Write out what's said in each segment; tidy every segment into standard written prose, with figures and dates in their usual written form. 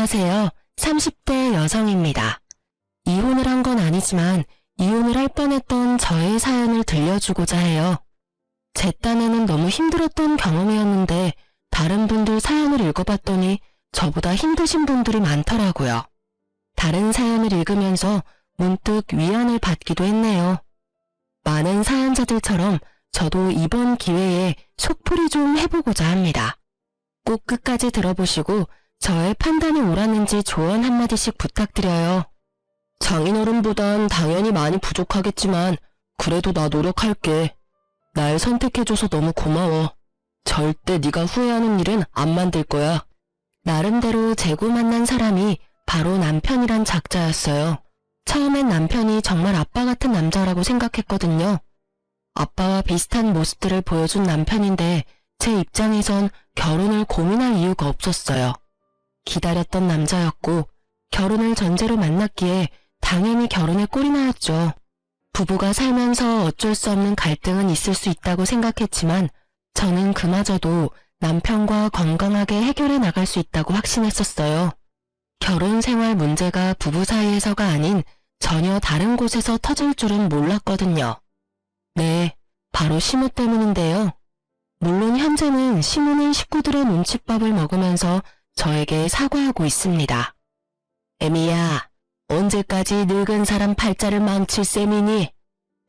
안녕하세요. 30대 여성입니다. 이혼을 한 건 아니지만 이혼을 할 뻔했던 저의 사연을 들려주고자 해요. 제 딴에는 너무 힘들었던 경험이었는데 다른 분들 사연을 읽어봤더니 저보다 힘드신 분들이 많더라고요. 다른 사연을 읽으면서 문득 위안을 받기도 했네요. 많은 사연자들처럼 저도 이번 기회에 속풀이 좀 해보고자 합니다. 꼭 끝까지 들어보시고 저의 판단이 옳았는지 조언 한마디씩 부탁드려요. 장인어른보단 당연히 많이 부족하겠지만 그래도 나 노력할게. 날 선택해줘서 너무 고마워. 절대 네가 후회하는 일은 안 만들 거야. 나름대로 재고 만난 사람이 바로 남편이란 작자였어요. 처음엔 남편이 정말 아빠 같은 남자라고 생각했거든요. 아빠와 비슷한 모습들을 보여준 남편인데 제 입장에선 결혼을 고민할 이유가 없었어요. 기다렸던 남자였고 결혼을 전제로 만났기에 당연히 결혼에 꼴이 나였죠. 부부가 살면서 어쩔 수 없는 갈등은 있을 수 있다고 생각했지만 저는 그마저도 남편과 건강하게 해결해 나갈 수 있다고 확신했었어요. 결혼 생활 문제가 부부 사이에서가 아닌 전혀 다른 곳에서 터질 줄은 몰랐거든요. 네, 바로 시무 때문인데요. 물론 현재는 시무는 식구들의 눈칫밥을 먹으면서 저에게 사과하고 있습니다. 애미야, 언제까지 늙은 사람 팔자를 망칠 셈이니?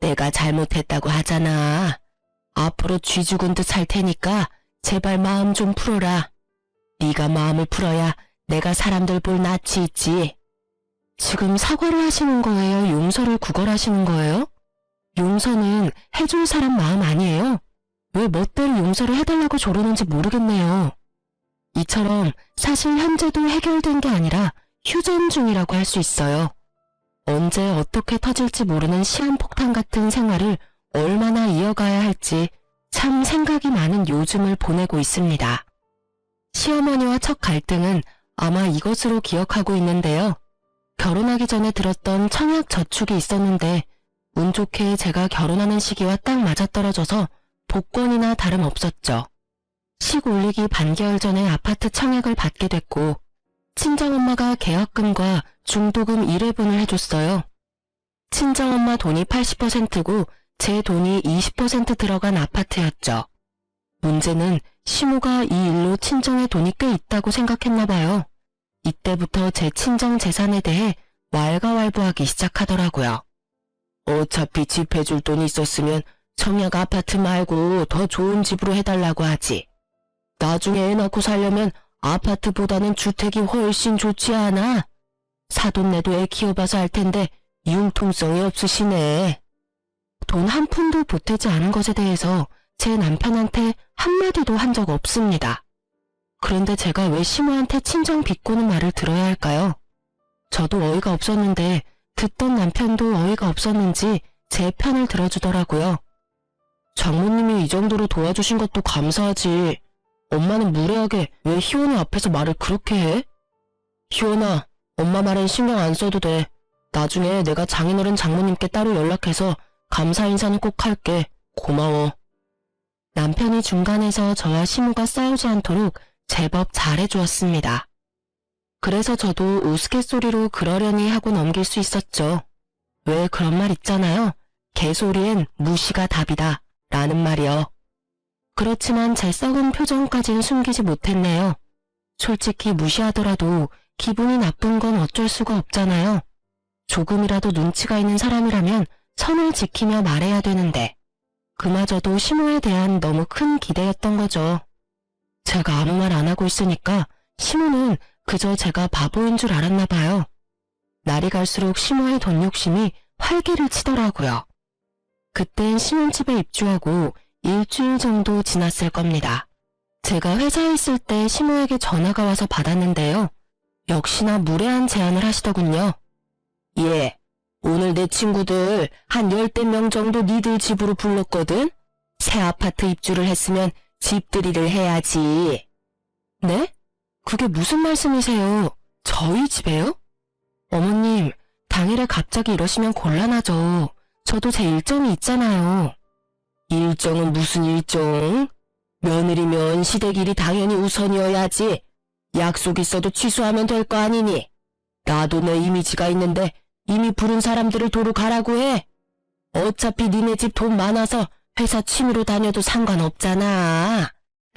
내가 잘못했다고 하잖아. 앞으로 쥐 죽은 듯 살 테니까 제발 마음 좀 풀어라. 네가 마음을 풀어야 내가 사람들 볼 낯이 있지. 지금 사과를 하시는 거예요? 용서를 구걸하시는 거예요? 용서는 해줄 사람 마음 아니에요? 왜 멋대로 용서를 해달라고 저러는지 모르겠네요. 이처럼 사실 현재도 해결된 게 아니라 휴전 중이라고 할 수 있어요. 언제 어떻게 터질지 모르는 시한폭탄 같은 생활을 얼마나 이어가야 할지 참 생각이 많은 요즘을 보내고 있습니다. 시어머니와 첫 갈등은 아마 이것으로 기억하고 있는데요. 결혼하기 전에 들었던 청약 저축이 있었는데 운 좋게 제가 결혼하는 시기와 딱 맞아떨어져서 복권이나 다름없었죠. 식 올리기 반개월 전에 아파트 청약을 받게 됐고 친정엄마가 계약금과 중도금 1회분을 해줬어요. 친정엄마 돈이 80%고 제 돈이 20% 들어간 아파트였죠. 문제는 시무가 이 일로 친정에 돈이 꽤 있다고 생각했나봐요. 이때부터 제 친정 재산에 대해 왈가왈부하기 시작하더라고요. 어차피 집 해줄 돈이 있었으면 청약 아파트 말고 더 좋은 집으로 해달라고 하지. 나중에 애 낳고 살려면 아파트보다는 주택이 훨씬 좋지 않아? 사돈 내도 애 키워봐서 할 텐데 융통성이 없으시네. 돈 한 푼도 보태지 않은 것에 대해서 제 남편한테 한마디도 한 적 없습니다. 그런데 제가 왜 시모한테 친정 비꼬는 말을 들어야 할까요? 저도 어이가 없었는데 듣던 남편도 어이가 없었는지 제 편을 들어주더라고요. 장모님이 이 정도로 도와주신 것도 감사하지. 엄마는 무례하게 왜 희원이 앞에서 말을 그렇게 해? 희원아, 엄마 말엔 신경 안 써도 돼. 나중에 내가 장인어른 장모님께 따로 연락해서 감사 인사는 꼭 할게. 고마워. 남편이 중간에서 저와 시무가 싸우지 않도록 제법 잘해주었습니다. 그래서 저도 우스갯소리로 그러려니 하고 넘길 수 있었죠. 왜 그런 말 있잖아요. 개소리엔 무시가 답이다 라는 말이요. 그렇지만 제 썩은 표정까지는 숨기지 못했네요. 솔직히 무시하더라도 기분이 나쁜 건 어쩔 수가 없잖아요. 조금이라도 눈치가 있는 사람이라면 선을 지키며 말해야 되는데 그마저도 시모에 대한 너무 큰 기대였던 거죠. 제가 아무 말 안 하고 있으니까 시모는 그저 제가 바보인 줄 알았나 봐요. 날이 갈수록 시모의 돈 욕심이 활개를 치더라고요. 그땐 신혼집에 입주하고 일주일 정도 지났을 겁니다. 제가 회사에 있을 때 시모에게 전화가 와서 받았는데요. 역시나 무례한 제안을 하시더군요. 예, 오늘 내 친구들 한 10대 명 정도 니들 집으로 불렀거든? 새 아파트 입주를 했으면 집들이를 해야지. 네? 그게 무슨 말씀이세요? 저희 집에요? 어머님, 당일에 갑자기 이러시면 곤란하죠. 저도 제 일정이 있잖아요. 일정은 무슨 일정? 며느리면 시댁 일이 당연히 우선이어야지. 약속 있어도 취소하면 될 거 아니니? 나도 내 이미지가 있는데 이미 부른 사람들을 도로 가라고 해. 어차피 니네 집 돈 많아서 회사 취미로 다녀도 상관없잖아.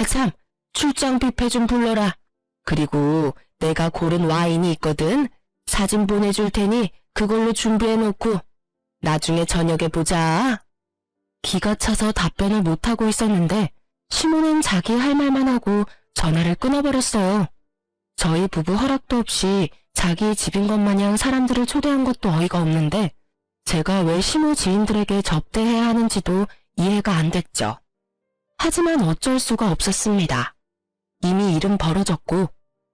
참, 출장 뷔페 좀 불러라. 그리고 내가 고른 와인이 있거든. 사진 보내줄 테니 그걸로 준비해놓고 나중에 저녁에 보자. 기가 차서 답변을 못하고 있었는데 시모는 자기 할 말만 하고 전화를 끊어버렸어요. 저희 부부 허락도 없이 자기 집인 것 마냥 사람들을 초대한 것도 어이가 없는데 제가 왜 시모 지인들에게 접대해야 하는지도 이해가 안 됐죠. 하지만 어쩔 수가 없었습니다. 이미 일은 벌어졌고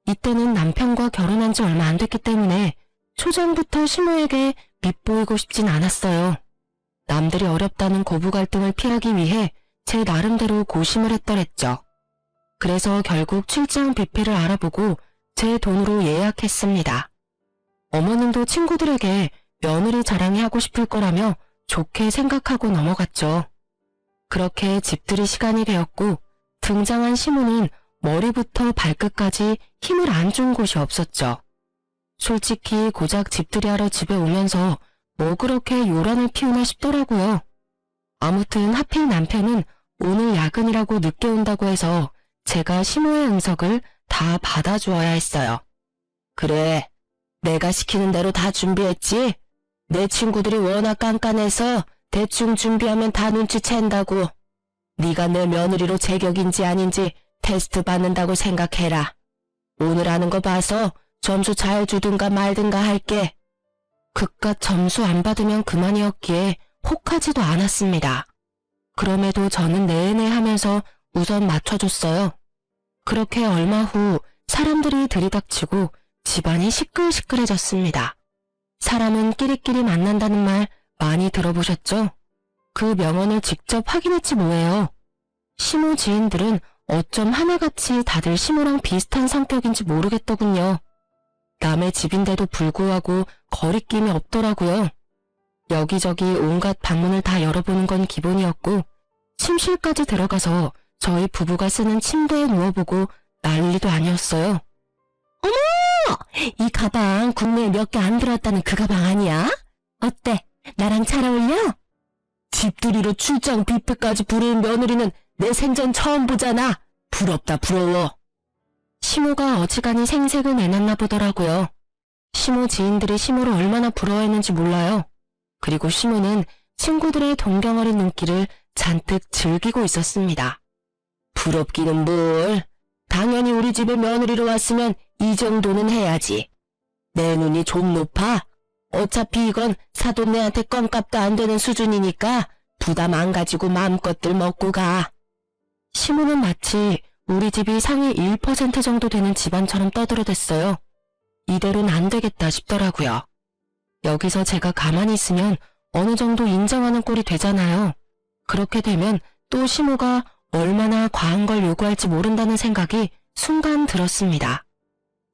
이때는 남편과 결혼한 지 얼마 안 됐기 때문에 초장부터 시모에게 밉보이고 싶진 않았어요. 남들이 어렵다는 고부 갈등을 피하기 위해 제 나름대로 고심을 했더랬죠. 그래서 결국 출장 뷔페를 알아보고 제 돈으로 예약했습니다. 어머님도 친구들에게 며느리 자랑이 하고 싶을 거라며 좋게 생각하고 넘어갔죠. 그렇게 집들이 시간이 되었고 등장한 시모는 머리부터 발끝까지 힘을 안 준 곳이 없었죠. 솔직히 고작 집들이 하러 집에 오면서 뭐 그렇게 요란을 피우나 싶더라고요. 아무튼 하필 남편은 오늘 야근이라고 늦게 온다고 해서 제가 시모의 응석을 다 받아주어야 했어요. 그래, 내가 시키는 대로 다 준비했지? 내 친구들이 워낙 깐깐해서 대충 준비하면 다 눈치챈다고. 네가 내 며느리로 제격인지 아닌지 테스트 받는다고 생각해라. 오늘 하는 거 봐서 점수 잘 주든가 말든가 할게. 그깟 점수 안 받으면 그만이었기에 혹하지도 않았습니다. 그럼에도 저는 내내 하면서 우선 맞춰줬어요. 그렇게 얼마 후 사람들이 들이닥치고 집안이 시끌시끌해졌습니다. 사람은 끼리끼리 만난다는 말 많이 들어보셨죠? 그 명언을 직접 확인했지 뭐예요. 시모 지인들은 어쩜 하나같이 다들 시모랑 비슷한 성격인지 모르겠더군요. 남의 집인데도 불구하고 거리낌이 없더라고요. 여기저기 온갖 방문을 다 열어보는 건 기본이었고 침실까지 들어가서 저희 부부가 쓰는 침대에 누워보고 난리도 아니었어요. 어머! 이 가방 국내에 몇 개 안 들어왔다는 그 가방 아니야? 어때? 나랑 잘 어울려? 집들이로 출장 뷔페까지 부르는 며느리는 내 생전 처음 보잖아. 부럽다 부러워. 시모가 어지간히 생색을 내놨나 보더라고요. 시모 지인들이 시모를 얼마나 부러워했는지 몰라요. 그리고 시모는 친구들의 동경 어린 눈길을 잔뜩 즐기고 있었습니다. 부럽기는 뭘. 당연히 우리 집에 며느리로 왔으면 이 정도는 해야지. 내 눈이 좀 높아. 어차피 이건 사돈네한테 껌값도 안 되는 수준이니까 부담 안 가지고 마음껏들 먹고 가. 시모는 마치 우리 집이 상위 1% 정도 되는 집안처럼 떠들어댔어요. 이대로는 안 되겠다 싶더라고요. 여기서 제가 가만히 있으면 어느 정도 인정하는 꼴이 되잖아요. 그렇게 되면 또 시모가 얼마나 과한 걸 요구할지 모른다는 생각이 순간 들었습니다.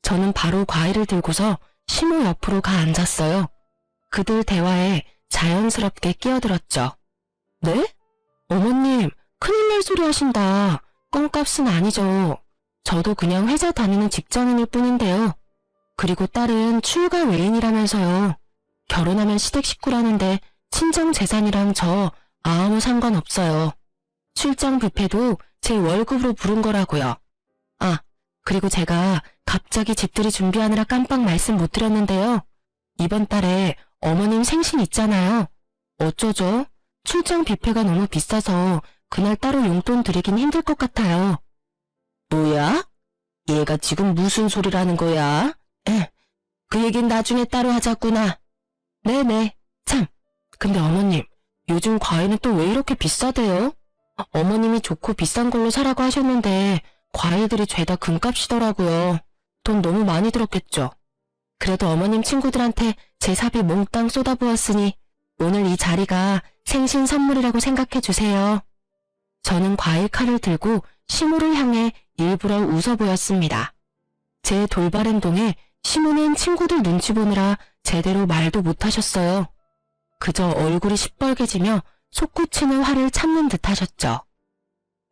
저는 바로 과일을 들고서 시모 옆으로 가 앉았어요. 그들 대화에 자연스럽게 끼어들었죠. 네? 어머님, 큰일 날 소리 하신다. 껌값은 아니죠. 저도 그냥 회사 다니는 직장인일 뿐인데요. 그리고 딸은 출가 외인이라면서요. 결혼하면 시댁 식구라는데 친정 재산이랑 저 아무 상관없어요. 출장 뷔페도 제 월급으로 부른 거라고요. 아, 그리고 제가 갑자기 집들이 준비하느라 깜빡 말씀 못 드렸는데요. 이번 달에 어머님 생신 있잖아요. 어쩌죠? 출장 뷔페가 너무 비싸서 그날 따로 용돈 드리긴 힘들 것 같아요. 뭐야? 얘가 지금 무슨 소리라는 거야? 그 얘긴 나중에 따로 하자꾸나. 네네. 참, 근데 어머님, 요즘 과일은 또 왜 이렇게 비싸대요? 어머님이 좋고 비싼 걸로 사라고 하셨는데 과일들이 죄다 금값이더라고요. 돈 너무 많이 들었겠죠. 그래도 어머님 친구들한테 제 사비 몽땅 쏟아부었으니 오늘 이 자리가 생신 선물이라고 생각해 주세요. 저는 과일 칼을 들고 시모를 향해 일부러 웃어 보였습니다. 제 돌발 행동에 시모는 친구들 눈치 보느라 제대로 말도 못하셨어요. 그저 얼굴이 시뻘개지며 솟구치는 화를 참는 듯 하셨죠.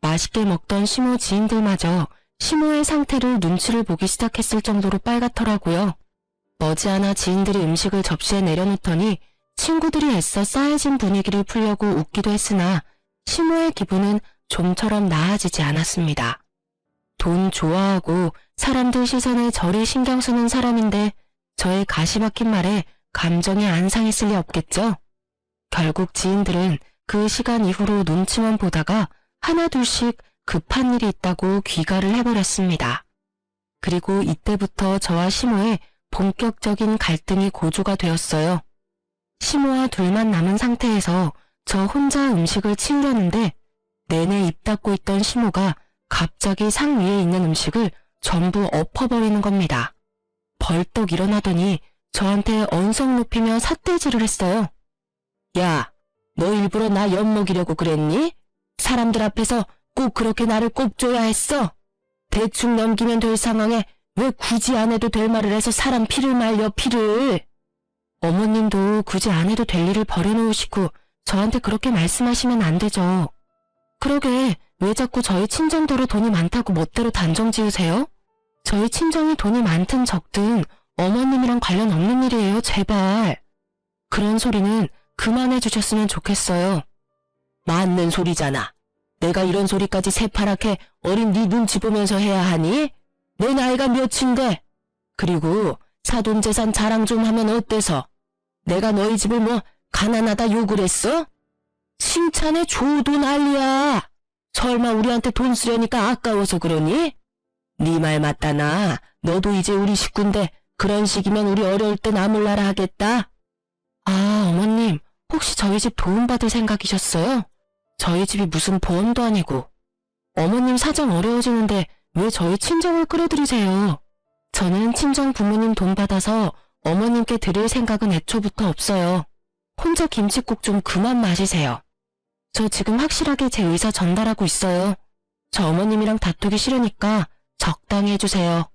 맛있게 먹던 시모 지인들마저 시모의 상태를 눈치를 보기 시작했을 정도로 빨갛더라고요. 머지않아 지인들이 음식을 접시에 내려놓더니 친구들이 애써 싸해진 분위기를 풀려고 웃기도 했으나 시모의 기분은 좀처럼 나아지지 않았습니다. 돈 좋아하고 사람들 시선에 저리 신경 쓰는 사람인데 저의 가시박힌 말에 감정이 안 상했을 리 없겠죠? 결국 지인들은 그 시간 이후로 눈치만 보다가 하나둘씩 급한 일이 있다고 귀가를 해버렸습니다. 그리고 이때부터 저와 시모의 본격적인 갈등이 고조가 되었어요. 시모와 둘만 남은 상태에서 저 혼자 음식을 치우려는데 내내 입 닫고 있던 시모가 갑자기 상 위에 있는 음식을 전부 엎어버리는 겁니다. 벌떡 일어나더니 저한테 언성 높이며 삿대질을 했어요. 야, 너 일부러 나 엿먹이려고 그랬니? 사람들 앞에서 꼭 그렇게 나를 꼽줘야 했어? 대충 넘기면 될 상황에 왜 굳이 안 해도 될 말을 해서 사람 피를 말려, 피를. 어머님도 굳이 안 해도 될 일을 버려놓으시고 저한테 그렇게 말씀하시면 안 되죠. 그러게 왜 자꾸 저희 친정더러 돈이 많다고 멋대로 단정 지으세요? 저희 친정이 돈이 많든 적든 어머님이랑 관련 없는 일이에요, 제발. 그런 소리는 그만해 주셨으면 좋겠어요. 맞는 소리잖아. 내가 이런 소리까지 새파랗게 어린 네 눈치 보면서 해야 하니? 내 나이가 몇인데? 그리고 사돈재산 자랑 좀 하면 어때서? 내가 너희 집을 뭐 가난하다 욕을 했어? 칭찬에 줘도 난리야. 설마 우리한테 돈 쓰려니까 아까워서 그러니? 네 말 맞다 나. 너도 이제 우리 식구인데 그런 식이면 우리 어려울 때 나몰라라 하겠다. 아, 어머님, 혹시 저희 집 도움받을 생각이셨어요? 저희 집이 무슨 보험도 아니고. 어머님 사정 어려워지는데 왜 저희 친정을 끌어들이세요? 저는 친정 부모님 돈 받아서 어머님께 드릴 생각은 애초부터 없어요. 혼자 김칫국 좀 그만 마시세요. 저 지금 확실하게 제 의사 전달하고 있어요. 저 어머님이랑 다투기 싫으니까 적당히 해주세요.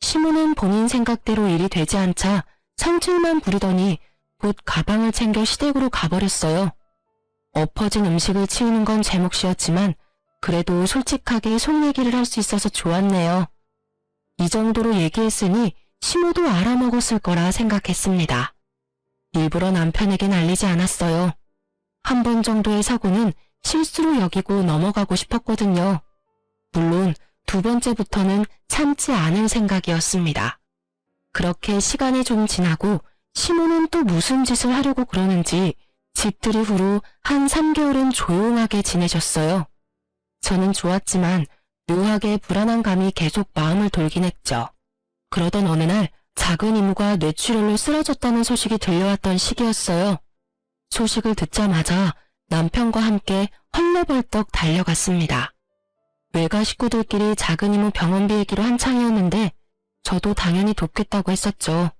시모는 본인 생각대로 일이 되지 않자 성질만 부리더니 곧 가방을 챙겨 시댁으로 가버렸어요. 엎어진 음식을 치우는 건 제 몫이었지만 그래도 솔직하게 속 얘기를 할 수 있어서 좋았네요. 이 정도로 얘기했으니 시모도 알아먹었을 거라 생각했습니다. 일부러 남편에겐 알리지 않았어요. 한 번 정도의 사고는 실수로 여기고 넘어가고 싶었거든요. 물론 두 번째부터는 참지 않을 생각이었습니다. 그렇게 시간이 좀 지나고 시모는 또 무슨 짓을 하려고 그러는지 집들이 후로 한 3개월은 조용하게 지내셨어요. 저는 좋았지만 묘하게 불안한 감이 계속 마음을 돌긴 했죠. 그러던 어느 날 작은 이모가 뇌출혈로 쓰러졌다는 소식이 들려왔던 시기였어요. 소식을 듣자마자 남편과 함께 헐레벌떡 달려갔습니다. 외가 식구들끼리 작은 이모 병원비 얘기로 한창이었는데 저도 당연히 돕겠다고 했었죠.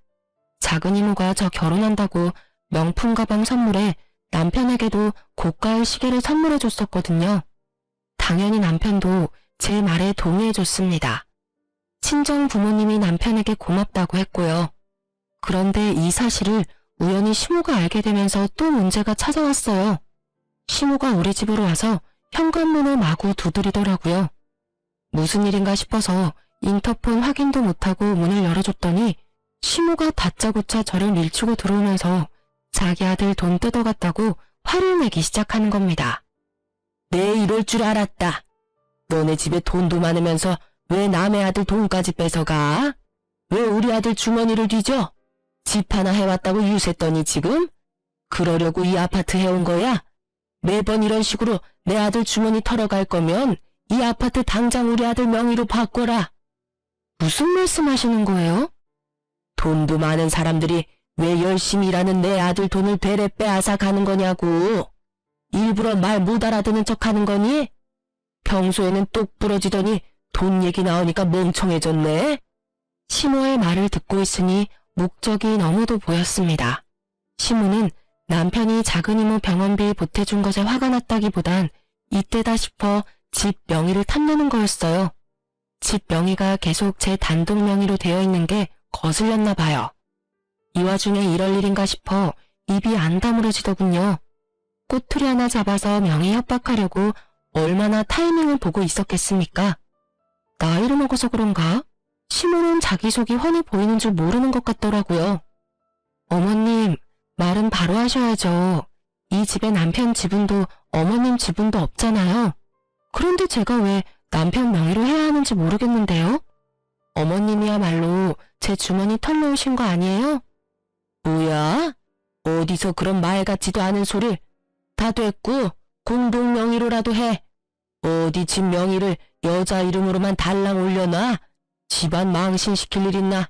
작은 이모가 저 결혼한다고 명품 가방 선물에 남편에게도 고가의 시계를 선물해줬었거든요. 당연히 남편도 제 말에 동의해줬습니다. 친정 부모님이 남편에게 고맙다고 했고요. 그런데 이 사실을 우연히 시모가 알게 되면서 또 문제가 찾아왔어요. 시모가 우리 집으로 와서 현관문을 마구 두드리더라고요. 무슨 일인가 싶어서 인터폰 확인도 못하고 문을 열어줬더니 시모가 다짜고짜 저를 밀치고 들어오면서 자기 아들 돈 뜯어갔다고 화를 내기 시작하는 겁니다. 내 이럴 줄 알았다. 너네 집에 돈도 많으면서 왜 남의 아들 돈까지 뺏어가? 왜 우리 아들 주머니를 뒤져? 집 하나 해왔다고 유세했더니 지금? 그러려고 이 아파트 해온 거야? 매번 이런 식으로 내 아들 주머니 털어갈 거면 이 아파트 당장 우리 아들 명의로 바꿔라. 무슨 말씀하시는 거예요? 돈도 많은 사람들이 왜 열심히 일하는 내 아들 돈을 되레 빼앗아 가는 거냐고. 일부러 말 못 알아듣는 척 하는 거니? 평소에는 똑 부러지더니 돈 얘기 나오니까 멍청해졌네. 시모의 말을 듣고 있으니 목적이 너무도 보였습니다. 시모는 남편이 작은 이모 병원비 보태준 것에 화가 났다기보단 이때다 싶어 집 명의를 탐내는 거였어요. 집 명의가 계속 제 단독 명의로 되어 있는 게 거슬렸나 봐요. 이 와중에 이럴 일인가 싶어 입이 안 다물어지더군요. 꼬투리 하나 잡아서 명의 협박하려고 얼마나 타이밍을 보고 있었겠습니까? 나이를 먹어서 그런가? 시모는 자기 속이 훤히 보이는 줄 모르는 것 같더라고요. 어머님, 말은 바로 하셔야죠. 이 집에 남편 지분도 어머님 지분도 없잖아요. 그런데 제가 왜 남편 명의로 해야 하는지 모르겠는데요? 어머님이야말로 제 주머니 털러 오신 거 아니에요? 뭐야? 어디서 그런 말 같지도 않은 소릴. 다 됐고 공동 명의로라도 해. 어디 집 명의를 여자 이름으로만 달랑 올려놔? 집안 망신시킬 일 있나?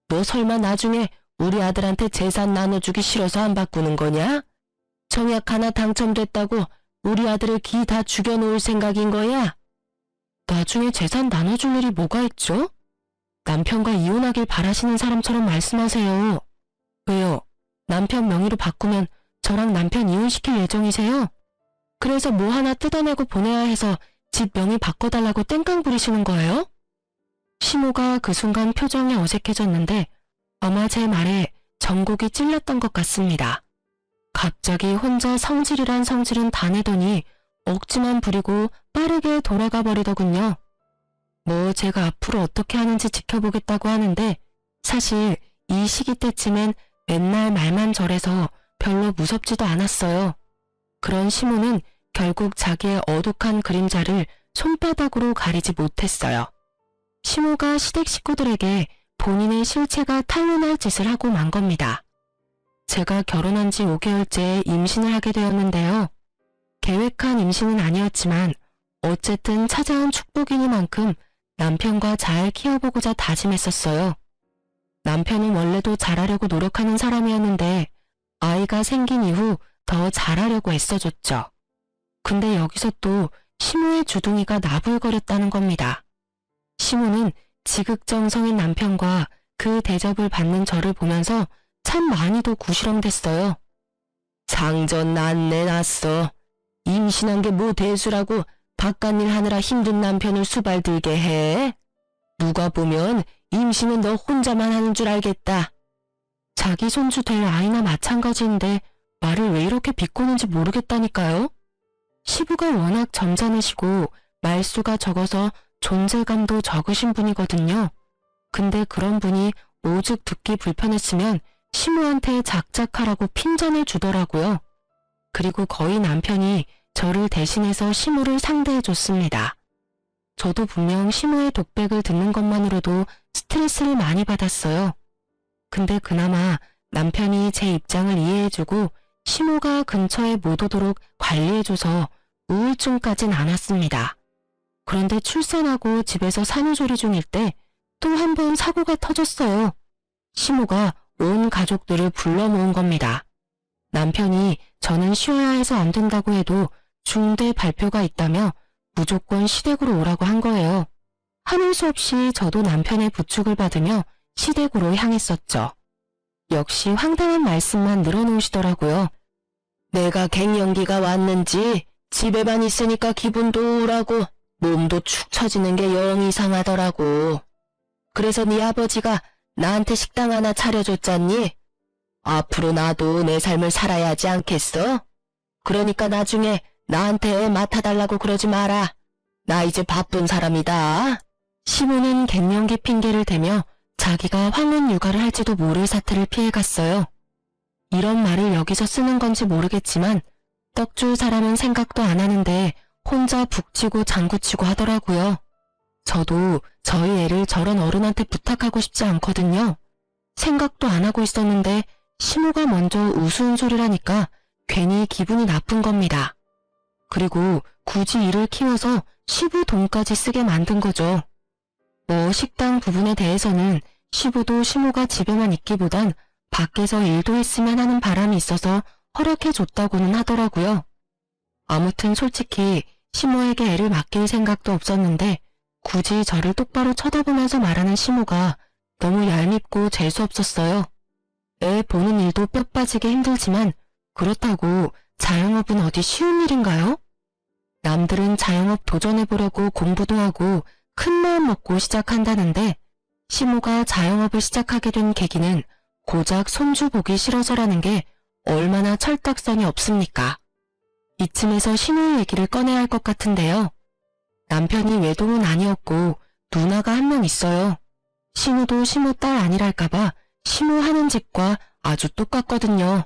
너 설마 나중에 우리 아들한테 재산 나눠주기 싫어서 안 바꾸는 거냐? 청약 하나 당첨됐다고 우리 아들을 기 다 죽여놓을 생각인 거야? 나중에 재산 나눠줄 일이 뭐가 있죠? 남편과 이혼하길 바라시는 사람처럼 말씀하세요. 왜요? 남편 명의로 바꾸면 저랑 남편 이혼시킬 예정이세요? 그래서 뭐 하나 뜯어내고 보내야 해서 집 명의 바꿔달라고 땡깡 부리시는 거예요? 시모가 그 순간 표정이 어색해졌는데 아마 제 말에 전곡이 찔렸던 것 같습니다. 갑자기 혼자 성질이란 성질은 다 내더니 억지만 부리고 빠르게 돌아가 버리더군요. 뭐 제가 앞으로 어떻게 하는지 지켜보겠다고 하는데 사실 이 시기 때쯤엔 맨날 말만 저래서 별로 무섭지도 않았어요. 그런 시모는 결국 자기의 어둑한 그림자를 손바닥으로 가리지 못했어요. 시모가 시댁 식구들에게 본인의 실체가 탄로날 짓을 하고 만 겁니다. 제가 결혼한 지 5개월째 임신을 하게 되었는데요. 계획한 임신은 아니었지만 어쨌든 찾아온 축복이니만큼 남편과 잘 키워보고자 다짐했었어요. 남편은 원래도 잘하려고 노력하는 사람이었는데 아이가 생긴 이후 더 잘하려고 애써줬죠. 근데 여기서 또 시모의 주둥이가 나불거렸다는 겁니다. 시모는 지극정성인 남편과 그 대접을 받는 저를 보면서 참 많이도 구시렁댔어요. 상전 난내 났어. 임신한 게 뭐 대수라고 바깥일 하느라 힘든 남편을 수발들게 해. 누가 보면 임신은 너 혼자만 하는 줄 알겠다. 자기 손주 될 아이나 마찬가지인데 말을 왜 이렇게 비꼬는지 모르겠다니까요. 시부가 워낙 점잖으시고 말수가 적어서 존재감도 적으신 분이거든요. 근데 그런 분이 오죽 듣기 불편했으면 시모한테 작작하라고 핀잔을 주더라고요. 그리고 거의 남편이 저를 대신해서 시모를 상대해줬습니다. 저도 분명 시모의 독백을 듣는 것만으로도 스트레스를 많이 받았어요. 근데 그나마 남편이 제 입장을 이해해주고 시모가 근처에 못 오도록 관리해줘서 우울증까진 않았습니다. 그런데 출산하고 집에서 산후조리 중일 때 또 한 번 사고가 터졌어요. 시모가 온 가족들을 불러 모은 겁니다. 남편이 저는 쉬어야 해서 안 된다고 해도 중대 발표가 있다며 무조건 시댁으로 오라고 한 거예요. 하는 수 없이 저도 남편의 부축을 받으며 시댁으로 향했었죠. 역시 황당한 말씀만 늘어놓으시더라고요. 내가 갱년기가 왔는지 집에만 있으니까 기분도 우울하고 몸도 축 처지는 게 영 이상하더라고. 그래서 네 아버지가 나한테 식당 하나 차려줬잖니? 앞으로 나도 내 삶을 살아야 하지 않겠어? 그러니까 나중에 나한테 맡아달라고 그러지 마라. 나 이제 바쁜 사람이다. 시모는 갱년기 핑계를 대며 자기가 황혼 육아를 할지도 모를 사태를 피해갔어요. 이런 말을 여기서 쓰는 건지 모르겠지만 떡줄 사람은 생각도 안 하는데 혼자 북치고 장구치고 하더라고요. 저도 저희 애를 저런 어른한테 부탁하고 싶지 않거든요. 생각도 안 하고 있었는데 시모가 먼저 우스운 소리라니까 괜히 기분이 나쁜 겁니다. 그리고 굳이 이를 키워서 시부 돈까지 쓰게 만든 거죠. 뭐 식당 부분에 대해서는 시부도 시모가 집에만 있기보단 밖에서 일도 했으면 하는 바람이 있어서 허락해줬다고는 하더라고요. 아무튼 솔직히 시모에게 애를 맡길 생각도 없었는데 굳이 저를 똑바로 쳐다보면서 말하는 시모가 너무 얄밉고 재수없었어요. 애 보는 일도 뼈 빠지게 힘들지만 그렇다고 자영업은 어디 쉬운 일인가요? 남들은 자영업 도전해보려고 공부도 하고 큰 마음 먹고 시작한다는데 시모가 자영업을 시작하게 된 계기는 고작 손주 보기 싫어서라는 게 얼마나 철딱선이 없습니까? 이쯤에서 시모의 얘기를 꺼내야 할 것 같은데요. 남편이 외동은 아니었고 누나가 한 명 있어요. 신우도 신우 딸 아니랄까봐 신우 하는 짓과 아주 똑같거든요.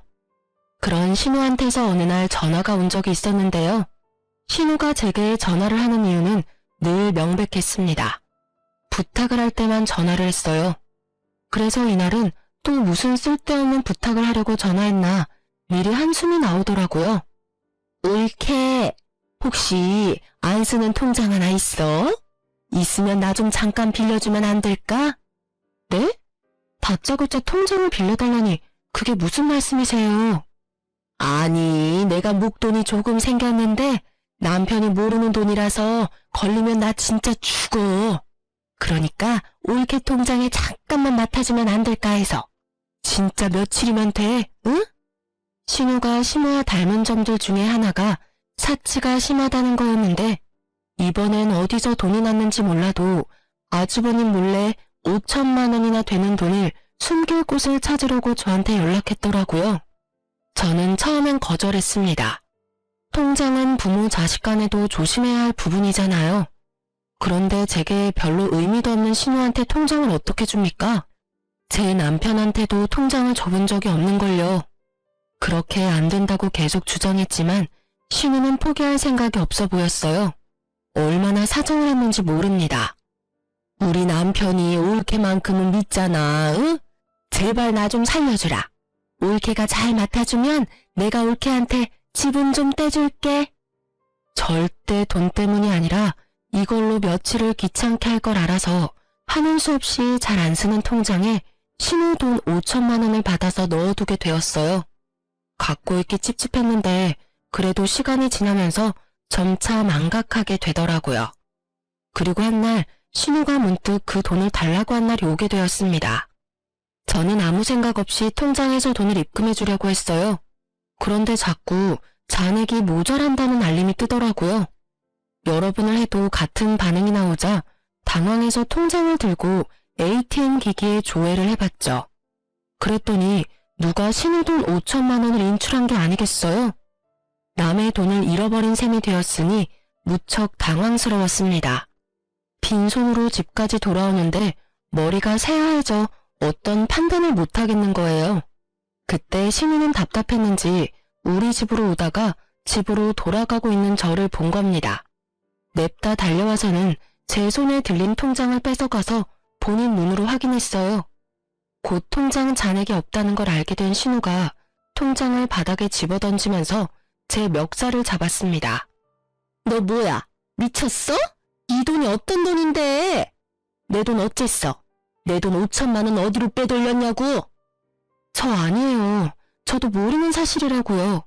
그런 신우한테서 어느 날 전화가 온 적이 있었는데요. 신우가 제게 전화를 하는 이유는 늘 명백했습니다. 부탁을 할 때만 전화를 했어요. 그래서 이날은 또 무슨 쓸데없는 부탁을 하려고 전화했나 미리 한숨이 나오더라고요. 올케, 혹시 안 쓰는 통장 하나 있어? 있으면 나 좀 잠깐 빌려주면 안 될까? 네? 다짜고짜 통장을 빌려달라니 그게 무슨 말씀이세요? 아니, 내가 목돈이 조금 생겼는데 남편이 모르는 돈이라서 걸리면 나 진짜 죽어. 그러니까 올케 통장에 잠깐만 맡아주면 안 될까 해서. 진짜 며칠이면 돼, 응? 신우가 심우와 닮은 점들 중에 하나가 사치가 심하다는 거였는데 이번엔 어디서 돈이 났는지 몰라도 아주버님 몰래 5천만 원이나 되는 돈을 숨길 곳을 찾으려고 저한테 연락했더라고요. 저는 처음엔 거절했습니다. 통장은 부모 자식 간에도 조심해야 할 부분이잖아요. 그런데 제게 별로 의미도 없는 신우한테 통장을 어떻게 줍니까? 제 남편한테도 통장을 줘본 적이 없는걸요. 그렇게 안 된다고 계속 주장했지만 신우는 포기할 생각이 없어 보였어요. 얼마나 사정을 했는지 모릅니다. 우리 남편이 올케만큼은 믿잖아, 응? 제발 나 좀 살려주라. 올케가 잘 맡아주면 내가 올케한테 지분 좀 떼줄게. 절대 돈 때문이 아니라 이걸로 며칠을 귀찮게 할 걸 알아서 하는 수 없이 잘 안 쓰는 통장에 신우 돈 5천만 원을 받아서 넣어두게 되었어요. 갖고 있기 찝찝했는데 그래도 시간이 지나면서 점차 망각하게 되더라고요. 그리고 한날 신우가 문득 그 돈을 달라고 한 날이 오게 되었습니다. 저는 아무 생각 없이 통장에서 돈을 입금해 주려고 했어요. 그런데 자꾸 잔액이 모자란다는 알림이 뜨더라고요. 여러 번을 해도 같은 반응이 나오자 당황해서 통장을 들고 ATM 기기에 조회를 해봤죠. 그랬더니 누가 신우 돈 5천만 원을 인출한 게 아니겠어요? 남의 돈을 잃어버린 셈이 되었으니 무척 당황스러웠습니다. 빈손으로 집까지 돌아오는데 머리가 새하얘져 어떤 판단을 못하겠는 거예요. 그때 신우는 답답했는지 우리 집으로 오다가 집으로 돌아가고 있는 저를 본 겁니다. 냅다 달려와서는 제 손에 들린 통장을 뺏어가서 본인 눈으로 확인했어요. 곧 통장 잔액이 없다는 걸 알게 된 신우가 통장을 바닥에 집어던지면서 제 멱살을 잡았습니다. 너 뭐야? 미쳤어? 이 돈이 어떤 돈인데? 내 돈 어쨌어? 내 돈 5천만 원 어디로 빼돌렸냐고? 저 아니에요. 저도 모르는 사실이라고요.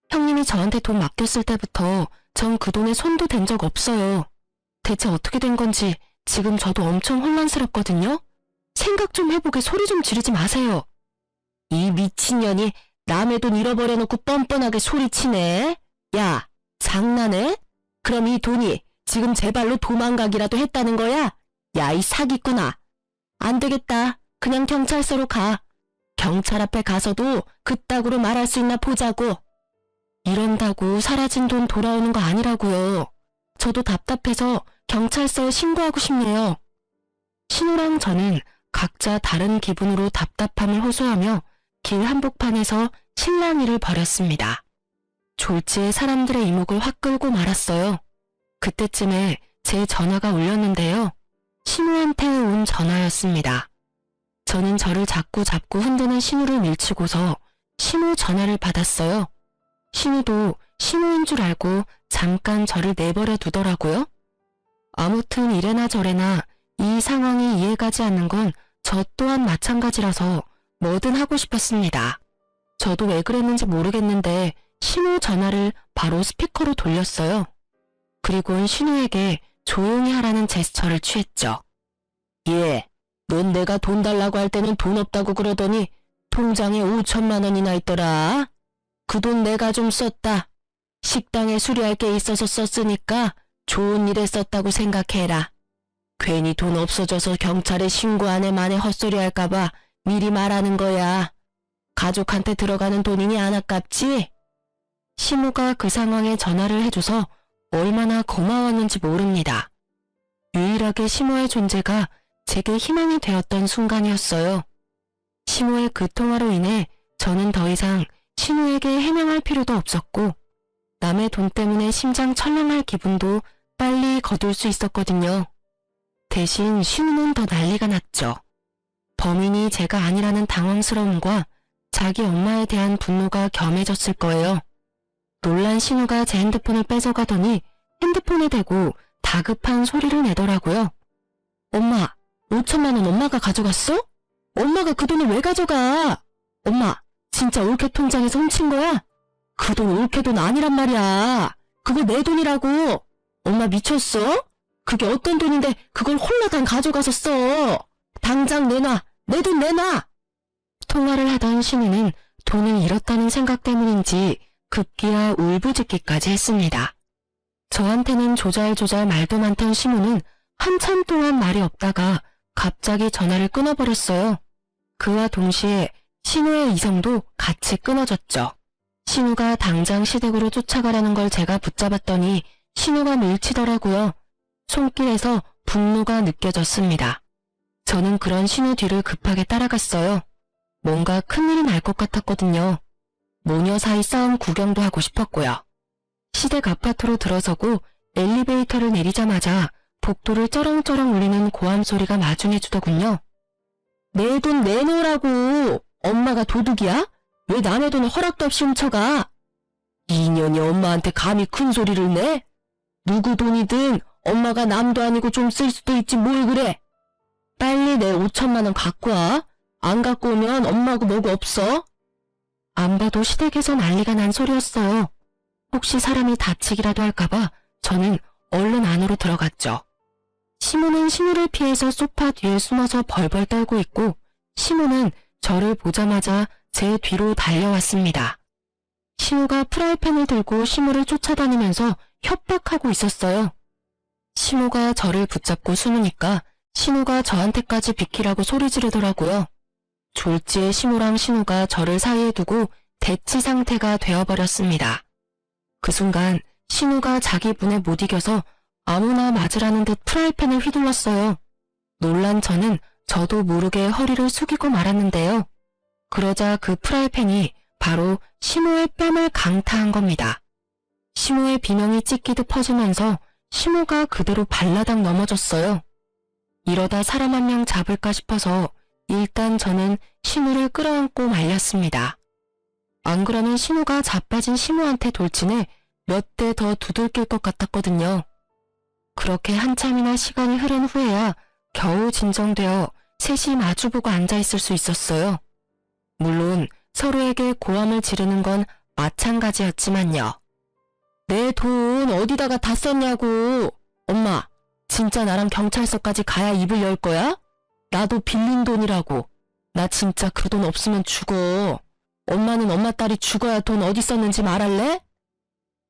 형님이 저한테 돈 맡겼을 때부터 전 그 돈에 손도 댄 적 없어요. 대체 어떻게 된 건지 지금 저도 엄청 혼란스럽거든요. 생각 좀 해보게 소리 좀 지르지 마세요. 이 미친년이 남의 돈 잃어버려놓고 뻔뻔하게 소리치네. 야, 장난해? 그럼 이 돈이 지금 제 발로 도망가기라도 했다는 거야? 야, 이 사기꾼아. 안 되겠다. 그냥 경찰서로 가. 경찰 앞에 가서도 그따구로 말할 수 있나 보자고. 이런다고 사라진 돈 돌아오는 거 아니라고요. 저도 답답해서 경찰서에 신고하고 싶네요. 신우랑 저는 각자 다른 기분으로 답답함을 호소하며 길 한복판에서 실랑이를 벌였습니다. 졸지에 사람들의 이목을 확 끌고 말았어요. 그때쯤에 제 전화가 울렸는데요. 신우한테 온 전화였습니다. 저는 저를 자꾸 잡고 흔드는 신우를 밀치고서 신우 전화를 받았어요. 신우도 신우인 줄 알고 잠깐 저를 내버려 두더라고요. 아무튼 이래나 저래나 이 상황이 이해가지 않는 건 저 또한 마찬가지라서 뭐든 하고 싶었습니다. 저도 왜 그랬는지 모르겠는데 신우 전화를 바로 스피커로 돌렸어요. 그리고는 신우에게 조용히 하라는 제스처를 취했죠. 예, 넌 내가 돈 달라고 할 때는 돈 없다고 그러더니 통장에 5천만 원이나 있더라. 그 돈 내가 좀 썼다. 식당에 수리할 게 있어서 썼으니까 좋은 일에 썼다고 생각해라. 괜히 돈 없어져서 경찰에 신고 안 해 만에 헛소리 할까봐 미리 말하는 거야. 가족한테 들어가는 돈이니 안 아깝지? 신우가 그 상황에 전화를 해줘서 얼마나 고마웠는지 모릅니다. 유일하게 시모의 존재가 제게 희망이 되었던 순간이었어요. 시모의 그 통화로 인해 저는 더 이상 신우에게 해명할 필요도 없었고 남의 돈 때문에 심장 철렁할 기분도 빨리 거둘 수 있었거든요. 대신 신우는 더 난리가 났죠. 범인이 제가 아니라는 당황스러움과 자기 엄마에 대한 분노가 겸해졌을 거예요. 놀란 신우가 제 핸드폰을 뺏어가더니 핸드폰에 대고 다급한 소리를 내더라고요. 엄마, 5천만 원 엄마가 가져갔어? 엄마가 그 돈을 왜 가져가? 엄마, 진짜 올케 통장에서 훔친 거야? 그 돈 올케 돈 아니란 말이야. 그거 내 돈이라고. 엄마 미쳤어? 그게 어떤 돈인데 그걸 홀라당 가져가서 써. 당장 내놔. 내 돈 내놔. 통화를 하던 신우는 돈을 잃었다는 생각 때문인지 급기야 울부짖기까지 했습니다. 저한테는 조잘조잘 말도 많던 신우는 한참 동안 말이 없다가 갑자기 전화를 끊어버렸어요. 그와 동시에 신우의 이성도 같이 끊어졌죠. 신우가 당장 시댁으로 쫓아가라는 걸 제가 붙잡았더니 신우가 밀치더라고요. 손길에서 분노가 느껴졌습니다. 저는 그런 신우 뒤를 급하게 따라갔어요. 뭔가 큰일이 날 것 같았거든요. 모녀 사이 싸움 구경도 하고 싶었고요. 시댁 아파트로 들어서고 엘리베이터를 내리자마자 복도를 쩌렁쩌렁 울리는 고함 소리가 마중해주더군요. 내 돈 내놓으라고. 엄마가 도둑이야? 왜 남의 돈을 허락도 없이 훔쳐가? 이년이 엄마한테 감히 큰 소리를 내? 누구 돈이든 엄마가 남도 아니고 좀 쓸 수도 있지 뭘 그래. 빨리 내 5천만 원 갖고 와. 안 갖고 오면 엄마고 뭐고 없어. 안 봐도 시댁에서 난리가 난 소리였어요. 혹시 사람이 다치기라도 할까봐 저는 얼른 안으로 들어갔죠. 시모는 신우를 피해서 소파 뒤에 숨어서 벌벌 떨고 있고 시모는 저를 보자마자 제 뒤로 달려왔습니다. 신우가 프라이팬을 들고 시모를 쫓아다니면서 협박하고 있었어요. 시모가 저를 붙잡고 숨으니까 신우가 저한테까지 비키라고 소리 지르더라고요. 졸지에 시모랑 신우가 저를 사이에 두고 대치 상태가 되어버렸습니다. 그 순간 신우가 자기 분에 못 이겨서 아무나 맞으라는 듯 프라이팬을 휘둘렀어요. 놀란 저는 저도 모르게 허리를 숙이고 말았는데요. 그러자 그 프라이팬이 바로 시모의 뺨을 강타한 겁니다. 시모의 비명이 찢기듯 퍼지면서 시모가 그대로 발라당 넘어졌어요. 이러다 사람 한 명 잡을까 싶어서 일단 저는 신우를 끌어안고 말렸습니다. 안 그러면 신우가 자빠진 시모한테 돌진해 몇 대 더 두들길 것 같았거든요. 그렇게 한참이나 시간이 흐른 후에야 겨우 진정되어 셋이 마주보고 앉아있을 수 있었어요. 물론 서로에게 고함을 지르는 건 마찬가지였지만요. 내 돈 어디다가 다 썼냐고. 엄마, 진짜 나랑 경찰서까지 가야 입을 열 거야? 나도 빌린 돈이라고. 나 진짜 그 돈 없으면 죽어. 엄마는 엄마 딸이 죽어야 돈 어디 썼는지 말할래?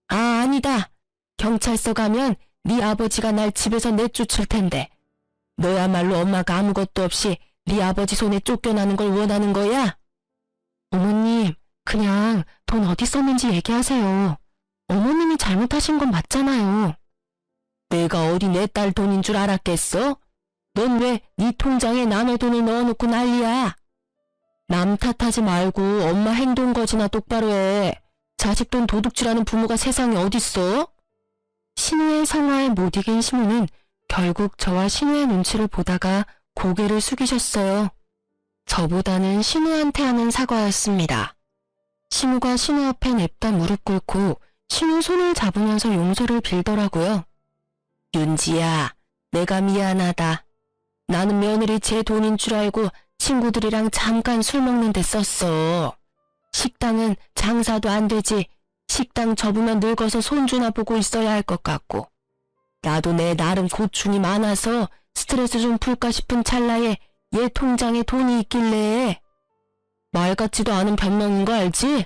아, 아니다. 경찰서 가면 네 아버지가 날 집에서 내쫓을 텐데. 너야말로 엄마가 아무것도 없이 네 아버지 손에 쫓겨나는 걸 원하는 거야? 어머님, 그냥 돈 어디 썼는지 얘기하세요. 어머님이 잘못하신 건 맞잖아요. 내가 어디 내 딸 돈인 줄 알았겠어? 넌 왜 네 통장에 남의 돈을 넣어놓고 난리야? 남 탓하지 말고 엄마 행동 거지나 똑바로 해. 자식 돈 도둑질하는 부모가 세상에 어딨어? 신우의 성화에 못 이긴 시모는 결국 저와 신우의 눈치를 보다가 고개를 숙이셨어요. 저보다는 신우한테 하는 사과였습니다. 시모가 신우 앞에 냅다 무릎 꿇고 신우 손을 잡으면서 용서를 빌더라고요. 윤지야, 내가 미안하다. 나는 며느리 제 돈인 줄 알고 친구들이랑 잠깐 술 먹는데 썼어. 식당은 장사도 안 되지. 식당 접으면 늙어서 손주나 보고 있어야 할 것 같고. 나도 내 나름 고충이 많아서 스트레스 좀 풀까 싶은 찰나에 얘 통장에 돈이 있길래. 말 같지도 않은 변명인 거 알지?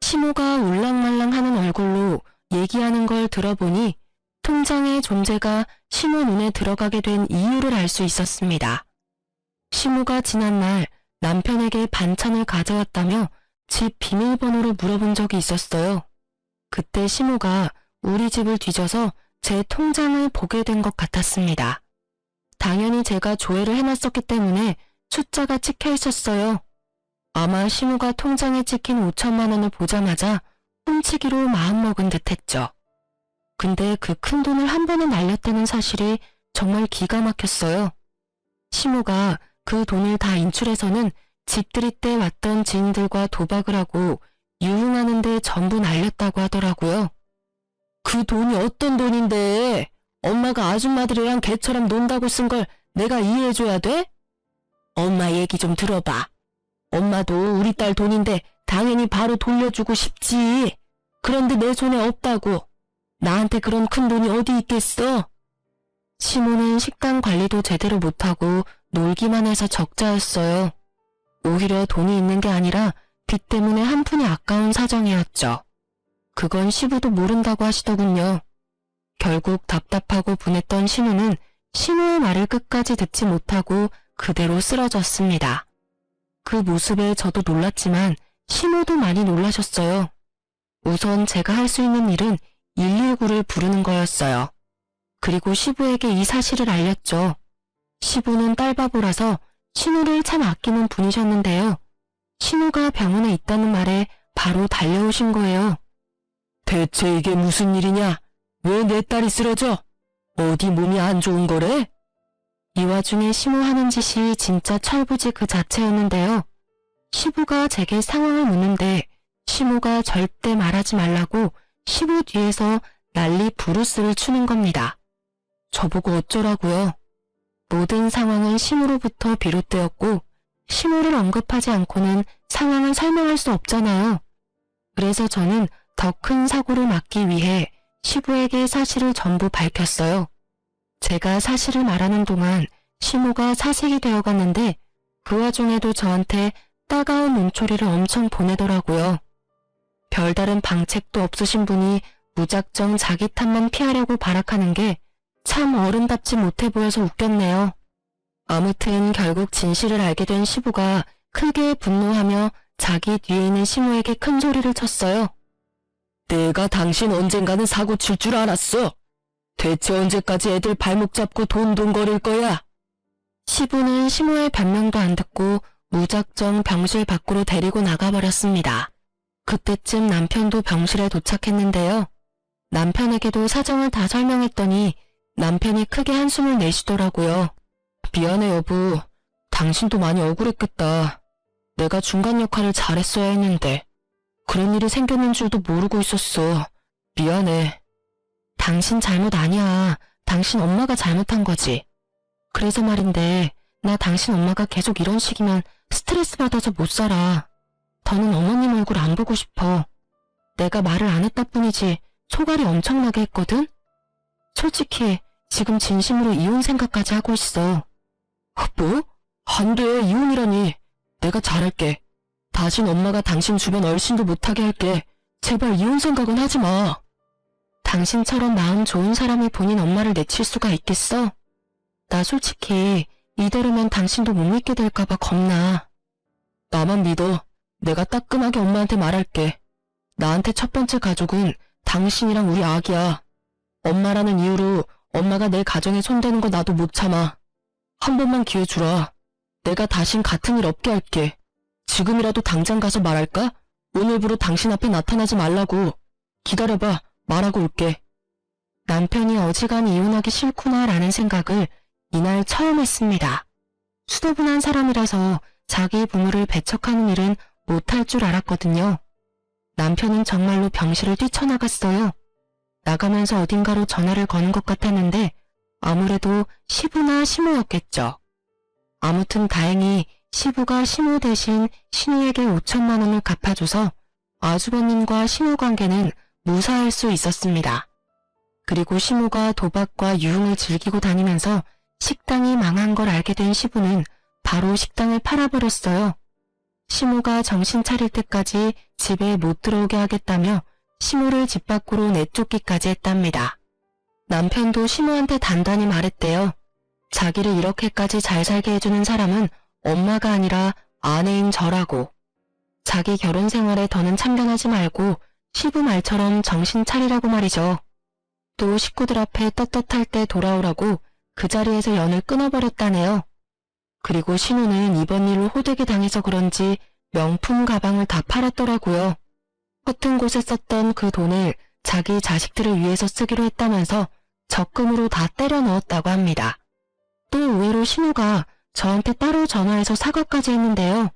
시모가 울랑말랑하는 얼굴로 얘기하는 걸 들어보니 통장의 존재가 시모 눈에 들어가게 된 이유를 알 수 있었습니다. 시모가 지난날 남편에게 반찬을 가져왔다며 집 비밀번호를 물어본 적이 있었어요. 그때 시모가 우리 집을 뒤져서 제 통장을 보게 된 것 같았습니다. 당연히 제가 조회를 해놨었기 때문에 숫자가 찍혀 있었어요. 아마 시무가 통장에 찍힌 5천만 원을 보자마자 훔치기로 마음먹은 듯했죠. 근데 그 큰 돈을 한 번에 날렸다는 사실이 정말 기가 막혔어요. 시무가 그 돈을 다 인출해서는 집들이 때 왔던 지인들과 도박을 하고 유흥하는 데 전부 날렸다고 하더라고요. 그 돈이 어떤 돈인데 엄마가 아줌마들이랑 개처럼 논다고 쓴 걸 내가 이해해줘야 돼? 엄마 얘기 좀 들어봐. 엄마도 우리 딸 돈인데 당연히 바로 돌려주고 싶지. 그런데 내 손에 없다고. 나한테 그런 큰 돈이 어디 있겠어? 시모는 식당 관리도 제대로 못하고 놀기만 해서 적자였어요. 오히려 돈이 있는 게 아니라 빚 때문에 한 푼이 아까운 사정이었죠. 그건 시부도 모른다고 하시더군요. 결국 답답하고 분했던 시모는 시모의 말을 끝까지 듣지 못하고 그대로 쓰러졌습니다. 그 모습에 저도 놀랐지만 시모도 많이 놀라셨어요. 우선 제가 할 수 있는 일은 119를 부르는 거였어요. 그리고 시부에게 이 사실을 알렸죠. 시부는 딸바보라서 신우를 참 아끼는 분이셨는데요. 신우가 병원에 있다는 말에 바로 달려오신 거예요. 대체 이게 무슨 일이냐? 왜 내 딸이 쓰러져? 어디 몸이 안 좋은 거래? 이 와중에 시무 하는 짓이 진짜 철부지 그 자체였는데요. 시부가 제게 상황을 묻는데 시무가 절대 말하지 말라고 시부 뒤에서 난리 부르스를 추는 겁니다. 저보고 어쩌라고요? 모든 상황은 시무로부터 비롯되었고 시무를 언급하지 않고는 상황을 설명할 수 없잖아요. 그래서 저는 더 큰 사고를 막기 위해 시부에게 사실을 전부 밝혔어요. 제가 사실을 말하는 동안 시무가 사색이 되어갔는데 그 와중에도 저한테 따가운 눈초리를 엄청 보내더라고요. 별다른 방책도 없으신 분이 무작정 자기 탓만 피하려고 발악하는 게 참 어른답지 못해 보여서 웃겼네요. 아무튼 결국 진실을 알게 된 시부가 크게 분노하며 자기 뒤에 있는 시무에게 큰 소리를 쳤어요. 내가 당신 언젠가는 사고 칠 줄 알았어. 대체 언제까지 애들 발목 잡고 돈돈거릴 거야? 시부는 시무의 변명도 안 듣고 무작정 병실 밖으로 데리고 나가버렸습니다. 그때쯤 남편도 병실에 도착했는데요. 남편에게도 사정을 다 설명했더니 남편이 크게 한숨을 내쉬더라고요. 미안해 여보. 당신도 많이 억울했겠다. 내가 중간 역할을 잘했어야 했는데 그런 일이 생겼는 줄도 모르고 있었어. 미안해. 당신 잘못 아니야. 당신 엄마가 잘못한 거지. 그래서 말인데 나 당신 엄마가 계속 이런 식이면 스트레스 받아서 못 살아. 더는 어머님 얼굴 안 보고 싶어. 내가 말을 안 했다 뿐이지 소갈이 엄청나게 했거든? 솔직히 지금 진심으로 이혼 생각까지 하고 있어. 뭐? 안 돼. 이혼이라니. 내가 잘할게. 다신 엄마가 당신 주변 얼씬도 못하게 할게. 제발 이혼 생각은 하지 마. 당신처럼 마음 좋은 사람이 본인 엄마를 내칠 수가 있겠어? 나 솔직히 이대로면 당신도 못 믿게 될까봐 겁나. 나만 믿어. 내가 따끔하게 엄마한테 말할게. 나한테 첫 번째 가족은 당신이랑 우리 아기야. 엄마라는 이유로 엄마가 내 가정에 손대는 거 나도 못 참아. 한 번만 기회 주라. 내가 다신 같은 일 없게 할게. 지금이라도 당장 가서 말할까? 오늘부로 당신 앞에 나타나지 말라고. 기다려봐. 말하고 올게. 남편이 어지간히 이혼하기 싫구나 라는 생각을 이날 처음 했습니다. 수도분한 사람이라서 자기 부모를 배척하는 일은 못할 줄 알았거든요. 남편은 정말로 병실을 뛰쳐나갔어요. 나가면서 어딘가로 전화를 거는 것 같았는데 아무래도 시부나 시모였겠죠. 아무튼 다행히 시부가 시모 대신 신우에게 5천만 원을 갚아줘서 아주버님과 시모 관계는 무사할 수 있었습니다. 그리고 시모가 도박과 유흥을 즐기고 다니면서 식당이 망한 걸 알게 된 시부는 바로 식당을 팔아버렸어요. 시모가 정신 차릴 때까지 집에 못 들어오게 하겠다며 시모를 집 밖으로 내쫓기까지 했답니다. 남편도 시모한테 단단히 말했대요. 자기를 이렇게까지 잘 살게 해주는 사람은 엄마가 아니라 아내인 저라고. 자기 결혼 생활에 더는 참견하지 말고 시부 말처럼 정신 차리라고 말이죠. 또 식구들 앞에 떳떳할 때 돌아오라고 그 자리에서 연을 끊어버렸다네요. 그리고 신우는 이번 일로 호되게 당해서 그런지 명품 가방을 다 팔았더라고요. 허튼 곳에 썼던 그 돈을 자기 자식들을 위해서 쓰기로 했다면서 적금으로 다 때려 넣었다고 합니다. 또 의외로 신우가 저한테 따로 전화해서 사과까지 했는데요.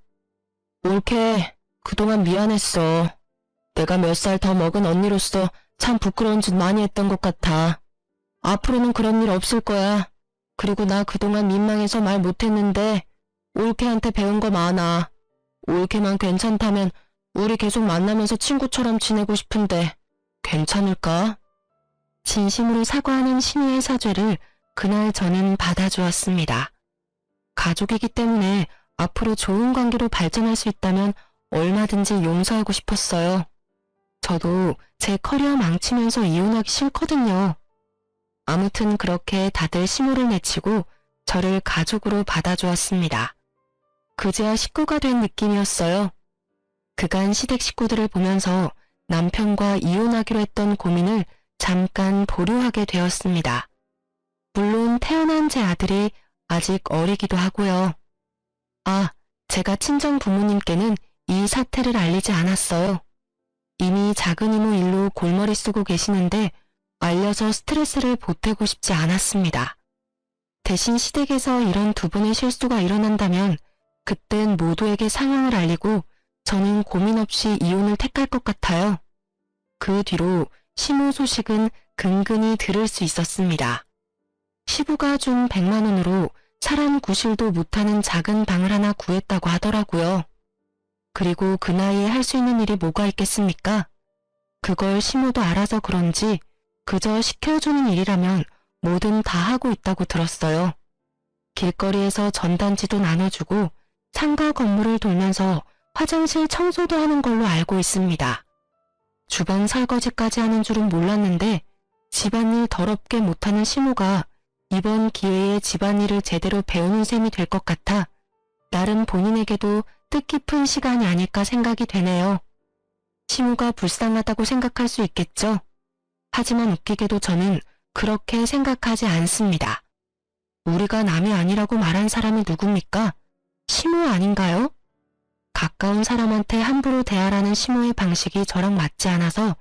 올케, 그동안 미안했어. 내가 몇 살 더 먹은 언니로서 참 부끄러운 짓 많이 했던 것 같아. 앞으로는 그런 일 없을 거야. 그리고 나 그동안 민망해서 말 못했는데 올케한테 배운 거 많아. 올케만 괜찮다면 우리 계속 만나면서 친구처럼 지내고 싶은데 괜찮을까? 진심으로 사과하는 신우의 사죄를 그날 저는 받아주었습니다. 가족이기 때문에 앞으로 좋은 관계로 발전할 수 있다면 얼마든지 용서하고 싶었어요. 저도 제 커리어 망치면서 이혼하기 싫거든요. 아무튼 그렇게 다들 시무를 내치고 저를 가족으로 받아주었습니다. 그제야 식구가 된 느낌이었어요. 그간 시댁 식구들을 보면서 남편과 이혼하기로 했던 고민을 잠깐 보류하게 되었습니다. 물론 태어난 제 아들이 아직 어리기도 하고요. 아, 제가 친정 부모님께는 이 사태를 알리지 않았어요. 이미 작은 이모 일로 골머리 쓰고 계시는데 알려서 스트레스를 보태고 싶지 않았습니다. 대신 시댁에서 이런 두 번의 실수가 일어난다면 그땐 모두에게 상황을 알리고 저는 고민 없이 이혼을 택할 것 같아요. 그 뒤로 시모 소식은 근근히 들을 수 있었습니다. 시부가 준 100만 원으로 사람 구실도 못하는 작은 방을 하나 구했다고 하더라고요. 그리고 그 나이에 할 수 있는 일이 뭐가 있겠습니까? 그걸 시모도 알아서 그런지 그저 시켜주는 일이라면 뭐든 다 하고 있다고 들었어요. 길거리에서 전단지도 나눠주고 상가 건물을 돌면서 화장실 청소도 하는 걸로 알고 있습니다. 주방 설거지까지 하는 줄은 몰랐는데 집안일 더럽게 못하는 시모가 이번 기회에 집안일을 제대로 배우는 셈이 될 것 같아 나름 본인에게도 뜻깊은 시간이 아닐까 생각이 되네요. 시모가 불쌍하다고 생각할 수 있겠죠? 하지만 웃기게도 저는 그렇게 생각하지 않습니다. 우리가 남이 아니라고 말한 사람이 누굽니까? 시모 아닌가요? 가까운 사람한테 함부로 대하라는 시모의 방식이 저랑 맞지 않아서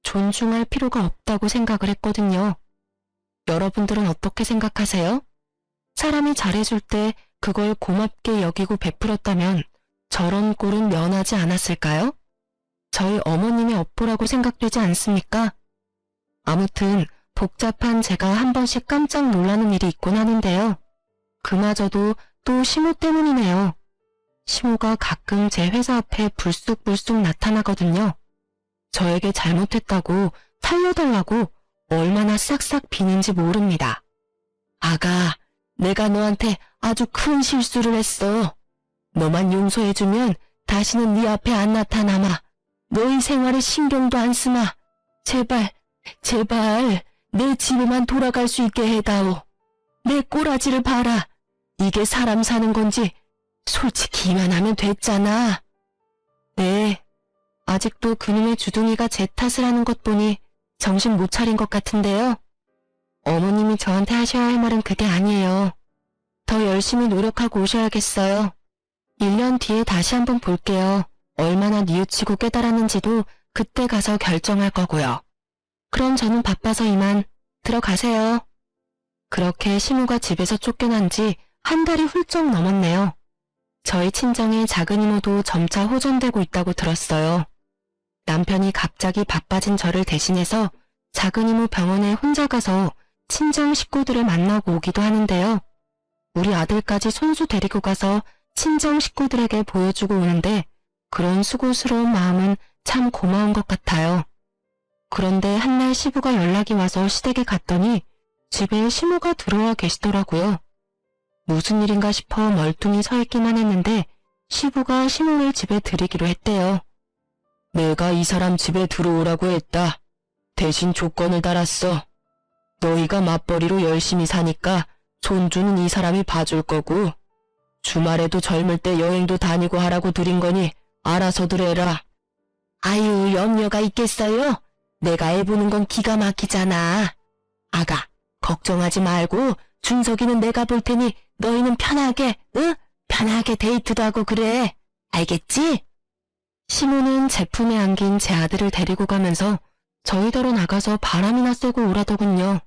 존중할 필요가 없다고 생각을 했거든요. 여러분들은 어떻게 생각하세요? 사람이 잘해줄 때 그걸 고맙게 여기고 베풀었다면 저런 꼴은 면하지 않았을까요? 저희 어머님의 업보라고 생각되지 않습니까? 아무튼 복잡한 제가 한 번씩 깜짝 놀라는 일이 있곤 하는데요. 그마저도 또 시모 때문이네요. 시모가 가끔 제 회사 앞에 불쑥불쑥 나타나거든요. 저에게 잘못했다고 살려달라고 얼마나 싹싹 비는지 모릅니다. 아가, 내가 너한테 아주 큰 실수를 했어. 너만 용서해주면 다시는 네 앞에 안 나타나마. 너희 생활에 신경도 안 쓰마. 제발, 제발 내 집에만 돌아갈 수 있게 해다오. 내 꼬라지를 봐라. 이게 사람 사는 건지 솔직히만 하면 됐잖아. 네, 아직도 그놈의 주둥이가 제 탓을 하는 것 보니 정신 못 차린 것 같은데요. 어머님이 저한테 하셔야 할 말은 그게 아니에요. 더 열심히 노력하고 오셔야겠어요. 1년 뒤에 다시 한번 볼게요. 얼마나 뉘우치고 깨달았는지도 그때 가서 결정할 거고요. 그럼 저는 바빠서 이만 들어가세요. 그렇게 시모가 집에서 쫓겨난 지 한 달이 훌쩍 넘었네요. 저희 친정의 작은 이모도 점차 호전되고 있다고 들었어요. 남편이 갑자기 바빠진 저를 대신해서 작은 이모 병원에 혼자 가서 친정 식구들을 만나고 오기도 하는데요. 우리 아들까지 손수 데리고 가서 친정 식구들에게 보여주고 오는데 그런 수고스러운 마음은 참 고마운 것 같아요. 그런데 한날 시부가 연락이 와서 시댁에 갔더니 집에 시모가 들어와 계시더라고요. 무슨 일인가 싶어 멀뚱히 서 있기만 했는데 시부가 시모를 집에 들이기로 했대요. 내가 이 사람 집에 들어오라고 했다. 대신 조건을 달았어. 너희가 맞벌이로 열심히 사니까 손주는 이 사람이 봐줄 거고 주말에도 젊을 때 여행도 다니고 하라고 드린 거니 알아서들 해라. 아유, 염려가 있겠어요? 내가 애 보는 건 기가 막히잖아. 아가, 걱정하지 말고 준석이는 내가 볼 테니 너희는 편하게, 응? 편하게 데이트도 하고 그래. 알겠지? 시모는 제품에 안긴 제 아들을 데리고 가면서 저희더러 나가서 바람이나 쐬고 오라더군요.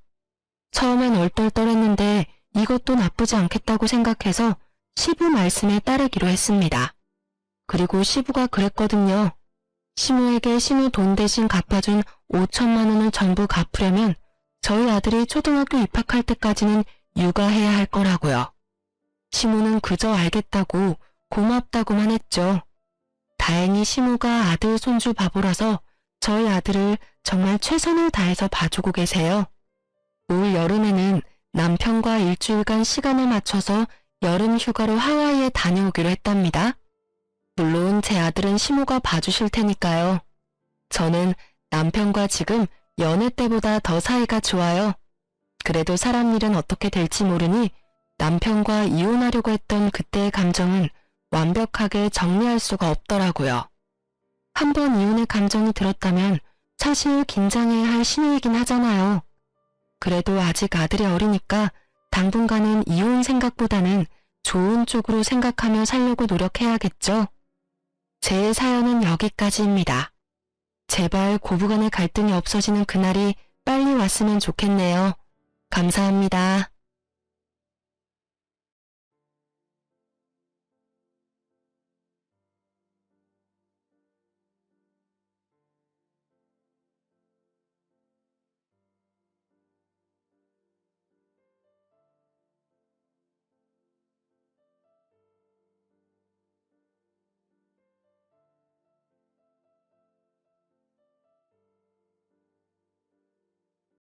처음엔 얼떨떨했는데 이것도 나쁘지 않겠다고 생각해서 시부 말씀에 따르기로 했습니다. 그리고 시부가 그랬거든요. 시모에게 신우 돈 대신 갚아준 5천만 원을 전부 갚으려면 저희 아들이 초등학교 입학할 때까지는 육아해야 할 거라고요. 시모는 그저 알겠다고 고맙다고만 했죠. 다행히 시모가 아들 손주 바보라서 저희 아들을 정말 최선을 다해서 봐주고 계세요. 올 여름에는 남편과 일주일간 시간을 맞춰서 여름 휴가로 하와이에 다녀오기로 했답니다. 물론 제 아들은 시모가 봐주실 테니까요. 저는 남편과 지금 연애 때보다 더 사이가 좋아요. 그래도 사람 일은 어떻게 될지 모르니 남편과 이혼하려고 했던 그때의 감정은 완벽하게 정리할 수가 없더라고요. 한번 이혼의 감정이 들었다면 사실 긴장해야 할 신우이긴 하잖아요. 그래도 아직 아들이 어리니까 당분간은 이혼 생각보다는 좋은 쪽으로 생각하며 살려고 노력해야겠죠. 제 사연은 여기까지입니다. 제발 고부간의 갈등이 없어지는 그날이 빨리 왔으면 좋겠네요. 감사합니다.